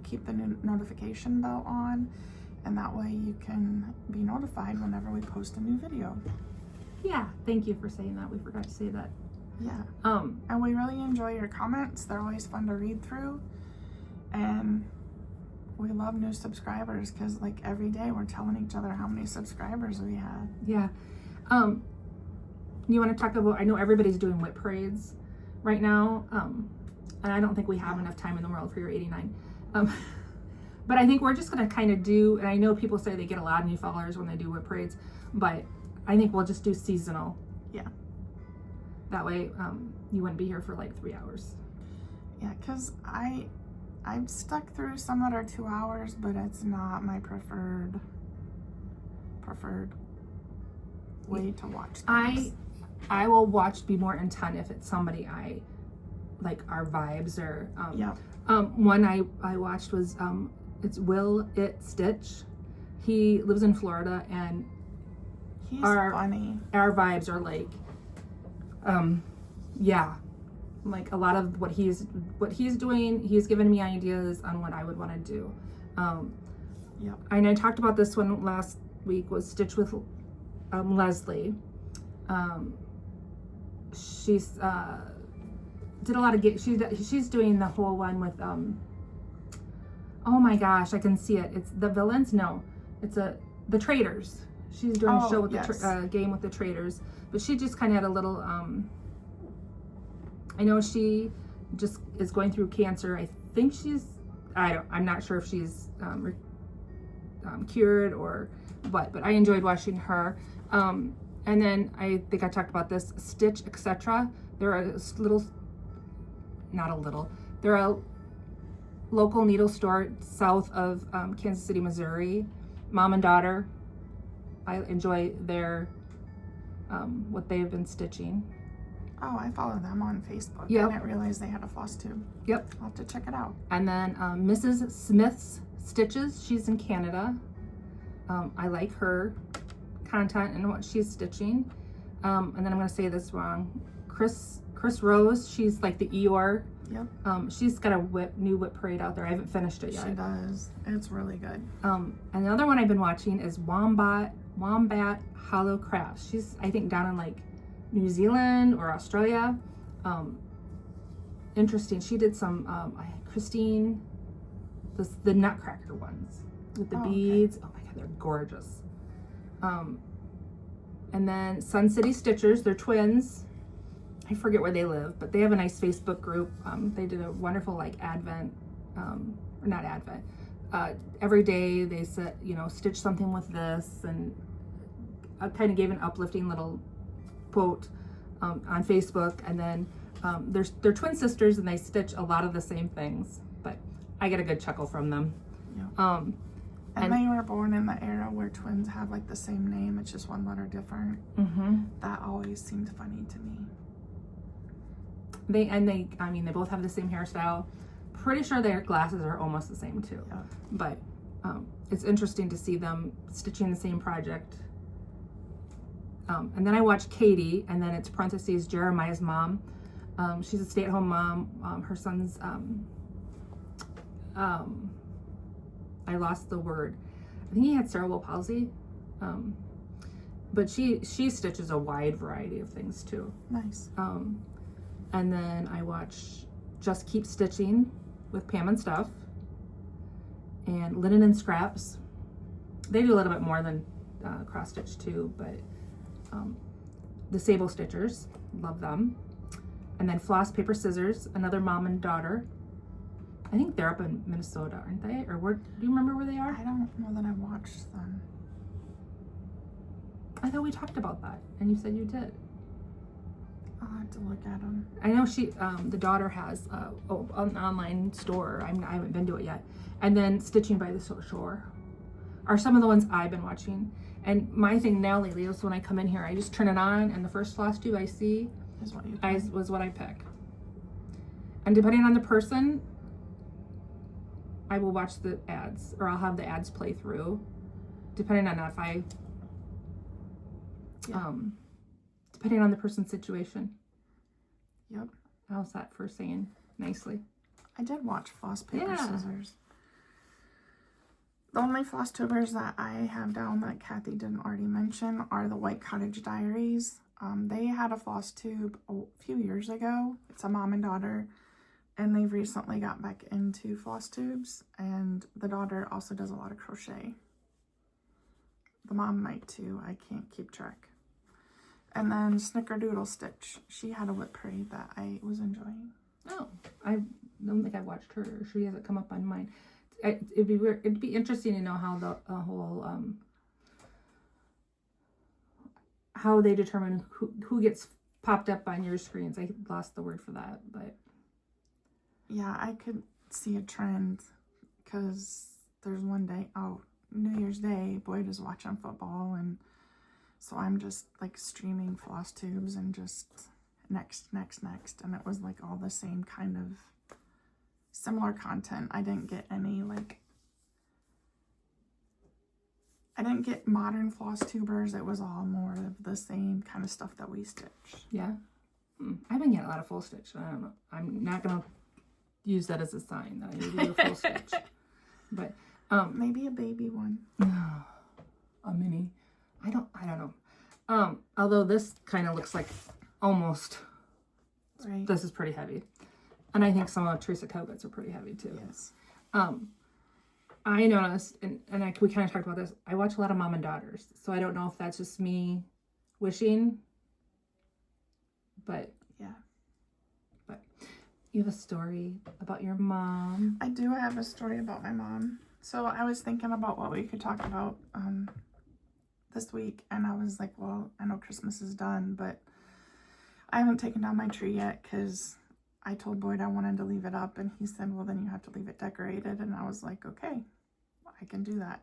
keep the notification bell on, and that way you can be notified whenever we post a new video. Yeah, thank you for saying that. We forgot to say that. Yeah. And we really enjoy your comments. They're always fun to read through. And we love new subscribers because like every day we're telling each other how many subscribers we have. Yeah. You want to talk about, I know everybody's doing whip parades right now. And I don't think we have enough time in the world for your 89. But I think we're just going to kind of do, and I know people say they get a lot of new followers when they do whip parades, but I think we'll just do seasonal. Yeah. That way, you wouldn't be here for like 3 hours. Yeah, because I've stuck through some that are 2 hours, but it's not my preferred way to watch things. I will watch Be More Intent if it's somebody I like our vibes or one I watched was it's Will It Stitch. He lives in Florida and he's funny. Our vibes are like like a lot of what he's doing, he's given me ideas on what I would want to do. And I talked about this one last week was Stitch with Leslie. She's did a lot of she's doing the whole one with oh my gosh, I can see it. It's the villains. No, it's the traders. She's doing a show with the game with the traders, but she just kind of had a little I know she just is going through cancer. I think I'm not sure if she's cured or what, but I enjoyed watching her. And then I think I talked about this Stitch, etc. They're they're a local needle store south of Kansas City, Missouri. Mom and daughter. I enjoy their what they've been stitching. Oh, I follow them on Facebook. Yep. I didn't realize they had a Flosstube. Yep. I'll have to check it out. And then Mrs. Smith's Stitches. She's in Canada. I like her content and what she's stitching. And then I'm going to say this wrong. Chris Rose. She's like the Eeyore. Yep. She's got a new whip parade out there. I haven't finished it yet. She does. It's really good. And the other one I've been watching is Wombat Hollow Crafts. She's I think down in like New Zealand or Australia. Interesting. She did some Christine, the Nutcracker ones with the beads. Okay. Oh my god, they're gorgeous. And then Sun City Stitchers, they're twins. I forget where they live, but they have a nice Facebook group. They did a wonderful like Advent, or not Advent. Every day they said, stitch something with this, and I kind of gave an uplifting little quote on Facebook. And then they're twin sisters and they stitch a lot of the same things, but I get a good chuckle from them. Yeah. And they were born in the era where twins have like the same name, it's just one letter different. Mm-hmm. That always seemed funny to me. They both have the same hairstyle. Pretty sure their glasses are almost the same too. Yeah. But it's interesting to see them stitching the same project. And then I watched Katie, and then it's parentheses Jeremiah's mom. She's a stay-at-home mom. Her son's I lost the word. I think he had cerebral palsy. But she stitches a wide variety of things too. Nice. And then I watch Just Keep Stitching with Pam and Stuff. And Linen and Scraps. They do a little bit more than cross stitch too, but the Sable Stitchers, love them. And then Floss, Paper, Scissors, another mom and daughter. I think they're up in Minnesota, aren't they? Or do you remember where they are? I don't know that I've watched them. I thought we talked about that, and you said you did. I'll have to look at them. I know she, the daughter has an online store. I haven't been to it yet. And then Stitching by the Shore are some of the ones I've been watching. And my thing now lately is when I come in here, I just turn it on, and the first Flosstube I see was what I pick. And depending on the person, I will watch the ads, or I'll have the ads play through, depending on if depending on the person's situation. Yep. How's that for saying nicely? I did watch Floss, Paper, Yeah. Scissors. The only Flosstubers that I have down that Cathy didn't already mention are the White Cottage Diaries. They had a floss tube a few years ago. It's a mom and daughter, and they've recently got back into floss tubes, and the daughter also does a lot of crochet. The mom might too. I can't keep track. And then Snickerdoodle Stitch. She had a whip parade that I was enjoying. Oh, I don't think I've watched her. She hasn't come up on mine. It'd be weird. It'd be interesting to know how the whole how they determine who gets popped up on your screens. I lost the word for that, but yeah, I could see a trend because there's one day, New Year's Day, Boyd is watching football, and so I'm just like streaming floss tubes and just next, and it was like all the same kind of similar content. I didn't get any I didn't get modern floss tubers. It was all more of the same kind of stuff that we stitch. Yeah. I've been getting a lot of full stitch. I don't know. I'm not going to use that as a sign that I need to do a full stitch. But maybe a baby one. A mini. I don't know. Although this kind of looks like almost, right. This is pretty heavy. And I think some of Teresa Kobit's are pretty heavy too. Yes. I noticed, and we kind of talked about this, I watch a lot of mom and daughters. So I don't know if that's just me wishing. But yeah. But you have a story about your mom. I do have a story about my mom. So I was thinking about what we could talk about this week. And I was like, well, I know Christmas is done, but I haven't taken down my tree yet because I told Boyd I wanted to leave it up, and he said, well, then you have to leave it decorated. And I was like, okay, I can do that.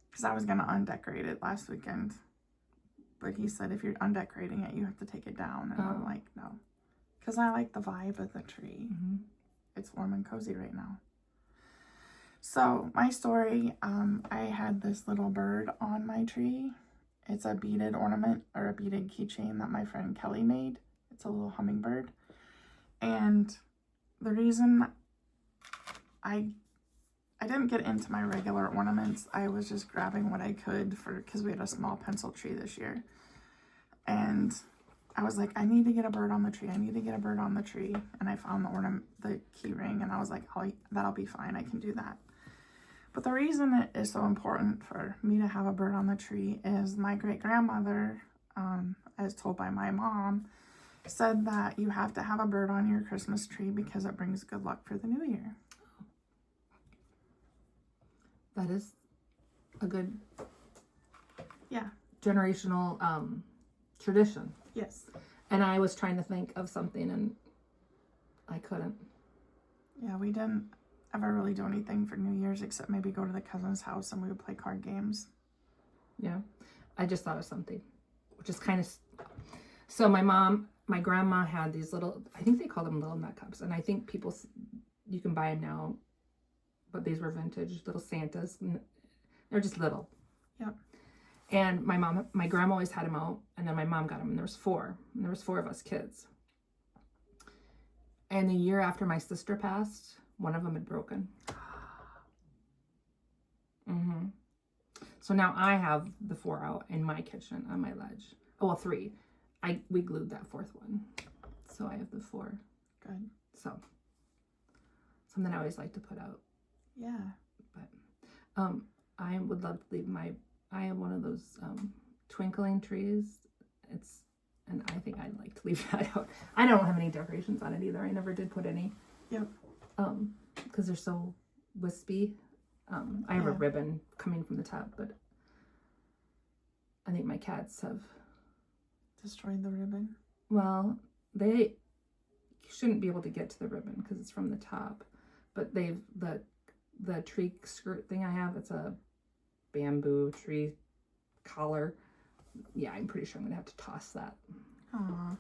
Because I was going to undecorate it last weekend. But he said, if you're undecorating it, you have to take it down. And I'm like, no. Because I like the vibe of the tree. Mm-hmm. It's warm and cozy right now. So my story, I had this little bird on my tree. It's a beaded ornament or a beaded keychain that my friend Kelly made. It's a little hummingbird. And the reason I didn't get into my regular ornaments, I was just grabbing what I could because we had a small pencil tree this year. And I was like, I need to get a bird on the tree. I need to get a bird on the tree. And I found the key ring, and I was like, that'll be fine. I can do that. But the reason it is so important for me to have a bird on the tree is my great-grandmother, as told by my mom, said that you have to have a bird on your Christmas tree because it brings good luck for the new year. That is a good generational tradition. Yes. And I was trying to think of something and I couldn't. Yeah, we didn't ever really do anything for New Year's except maybe go to the cousin's house and we would play card games. Yeah. I just thought of something, which is kind of... So my grandma had these little, I think they call them little nut cups. And I think you can buy them now, but these were vintage little Santas. They're just little. Yep. And my grandma always had them out, and then my mom got them, and there was four of us kids. And the year after my sister passed, one of them had broken. Mm-hmm. So now I have the 4 out in my kitchen on my ledge. Oh, well, 3. We glued that 4th one, so I have the 4. Good. So something I always like to put out. Yeah. But I would love to leave I have one of those twinkling trees. And I think I'd like to leave that out. I don't have any decorations on it either. I never did put any. Yep. Because they're so wispy. I have a ribbon coming from the top, but I think my cats have destroyed the ribbon. Well, they shouldn't be able to get to the ribbon because it's from the top. But the tree skirt thing I have, it's a bamboo tree collar. Yeah, I'm pretty sure I'm gonna have to toss that. Aww.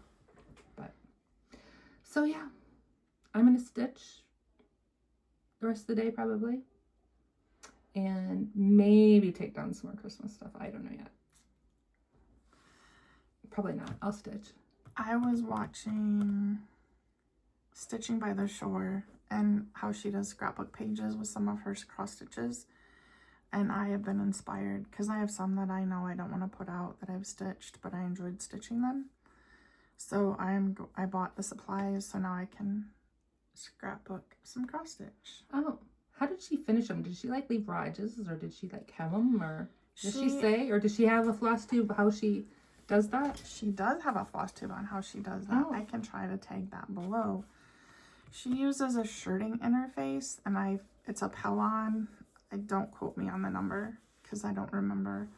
But so yeah, I'm gonna stitch the rest of the day probably, and maybe take down some more Christmas stuff. I don't know yet. Probably not. I'll stitch. I was watching Stitching by the Shore, and how she does scrapbook pages with some of her cross stitches. And I have been inspired because I have some that I know I don't want to put out that I've stitched, but I enjoyed stitching them. So I bought the supplies so now I can scrapbook some cross stitch. Oh, how did she finish them? Did she like leave raw edges, or did she like hem them, or did she say, or does she have a floss tube how she does that? She does have a floss tube on how she does that. I can try to tag that below. She uses a shirting interface, and it's a Pellon. Don't quote me on the number because I don't remember.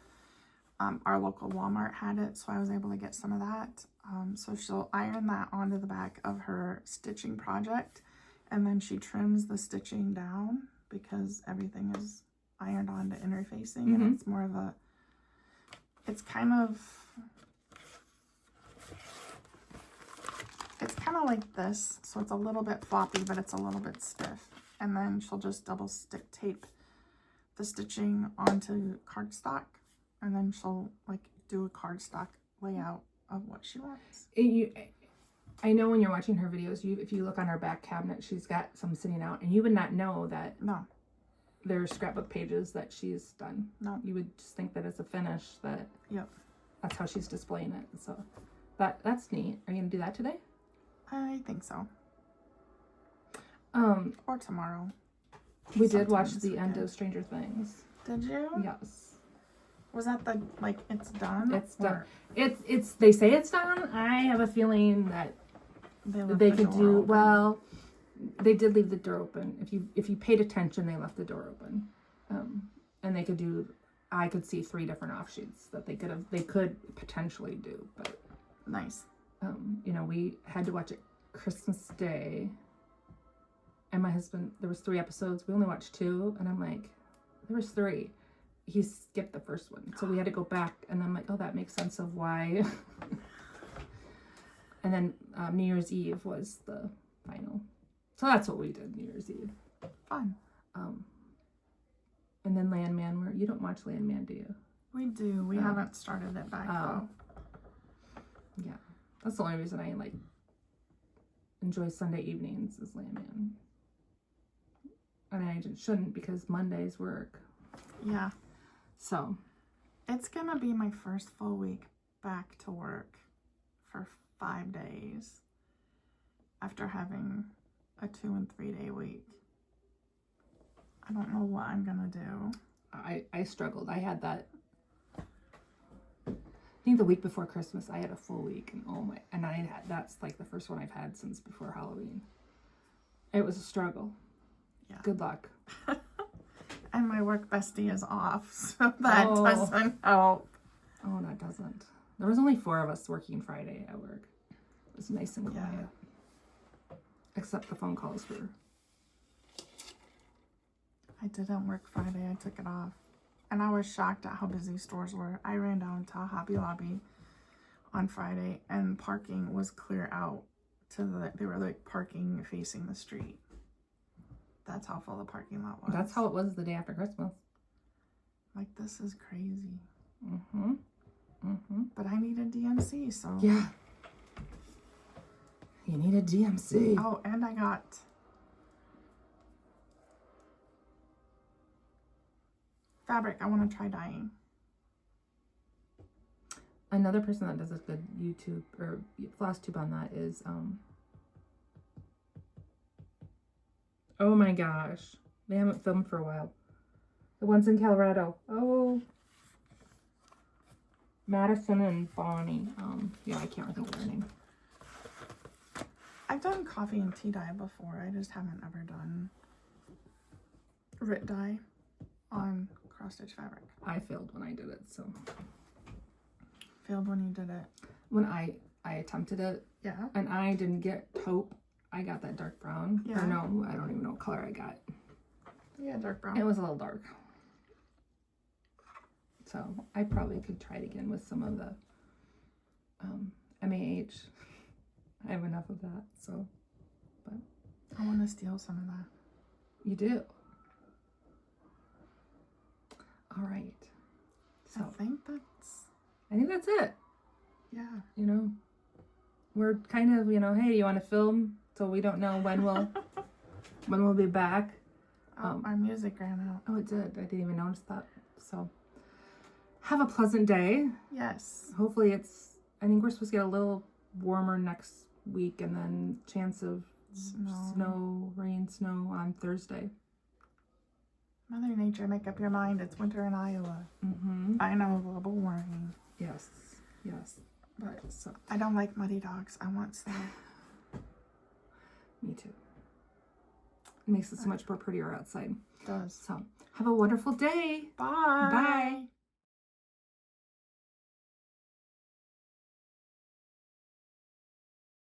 Our local Walmart had it, so I was able to get some of that. So she'll iron that onto the back of her stitching project, and then she trims the stitching down because everything is ironed onto interfacing, and it's more of a, it's kind of like this, so it's a little bit floppy, but it's a little bit stiff. And then she'll just double stick tape the stitching onto cardstock, and then she'll like do a cardstock layout of what she wants. I know when you're watching her videos, if you look on her back cabinet, she's got some sitting out, and you would not know that there's scrapbook pages that she's done. No, you would just think that it's a finish, that yep, that's how she's displaying it. So that's neat. Are you gonna do that today? I think so. Or tomorrow. We did watch the end of Stranger Things. Did you? Yes. Was that the, like, it's done? It's done. It's they say it's done. I have a feeling that they could do open. Well, they did leave the door open. If you paid attention, they left the door open. And they could do, I could see 3 different offshoots that they could potentially do, but nice. You know, we had to watch it Christmas Day. And my husband, there was 3 episodes. We only watched 2, and I'm like, there was 3. He skipped the first one, so we had to go back. And I'm like, oh, that makes sense of why. And then New Year's Eve was the final, so that's what we did New Year's Eve. Fun. And then Landman, where you don't watch Landman, do you? We do. We haven't started it back though. Yeah, that's the only reason I like enjoy Sunday evenings is Landman. And I shouldn't because Mondays work. Yeah. So. It's going to be my first full week back to work for 5 days after having a 2 and 3 day week. I don't know what I'm going to do. I struggled. I had that. I think the week before Christmas, I had a full week. And that's like the first one I've had since before Halloween. It was a struggle. Yeah. Good luck. And my work bestie is off, so that doesn't help. Oh, that doesn't. There was only 4 of us working Friday at work. It was nice and quiet. Except the phone calls were. I didn't work Friday. I took it off. And I was shocked at how busy stores were. I ran down to Hobby Lobby on Friday, and parking was clear out they were like parking facing the street. That's how full the parking lot was. That's how it was the day after Christmas. Like, this is crazy. Mm-hmm. But I need a DMC, so. Yeah. You need a DMC. Oh, and I got fabric I want to try dyeing. Another person that does a good YouTube or Flosstube on that is oh my gosh, they haven't filmed for a while. The ones in Colorado. Oh, Madison and Bonnie. Yeah, I can't think of their name. I've done coffee and tea dye before. I just haven't ever done RIT dye on cross stitch fabric. I failed when I did it, so. Failed when you did it? When I attempted it. Yeah. And I didn't get taupe. I got that dark brown. Yeah. Or no, I don't even know what color I got. Yeah, dark brown. It was a little dark. So I probably could try it again with some of the MAH. I have enough of that, so. But I want to steal some of that. You do. All right. So I think that's it. Yeah. You know, we're kind of, hey, you want to film? So we don't know when we'll when we'll be back. Our music ran out. Oh, it did. I didn't even notice that. So, have a pleasant day. Yes. Hopefully I think we're supposed to get a little warmer next week and then chance of snow on Thursday. Mother Nature, make up your mind. It's winter in Iowa. Mm-hmm. I know, global warming. Yes. But I don't like muddy dogs. I want snow. Me too. It makes it so much more prettier outside. It does. So, have a wonderful day. Bye. Bye.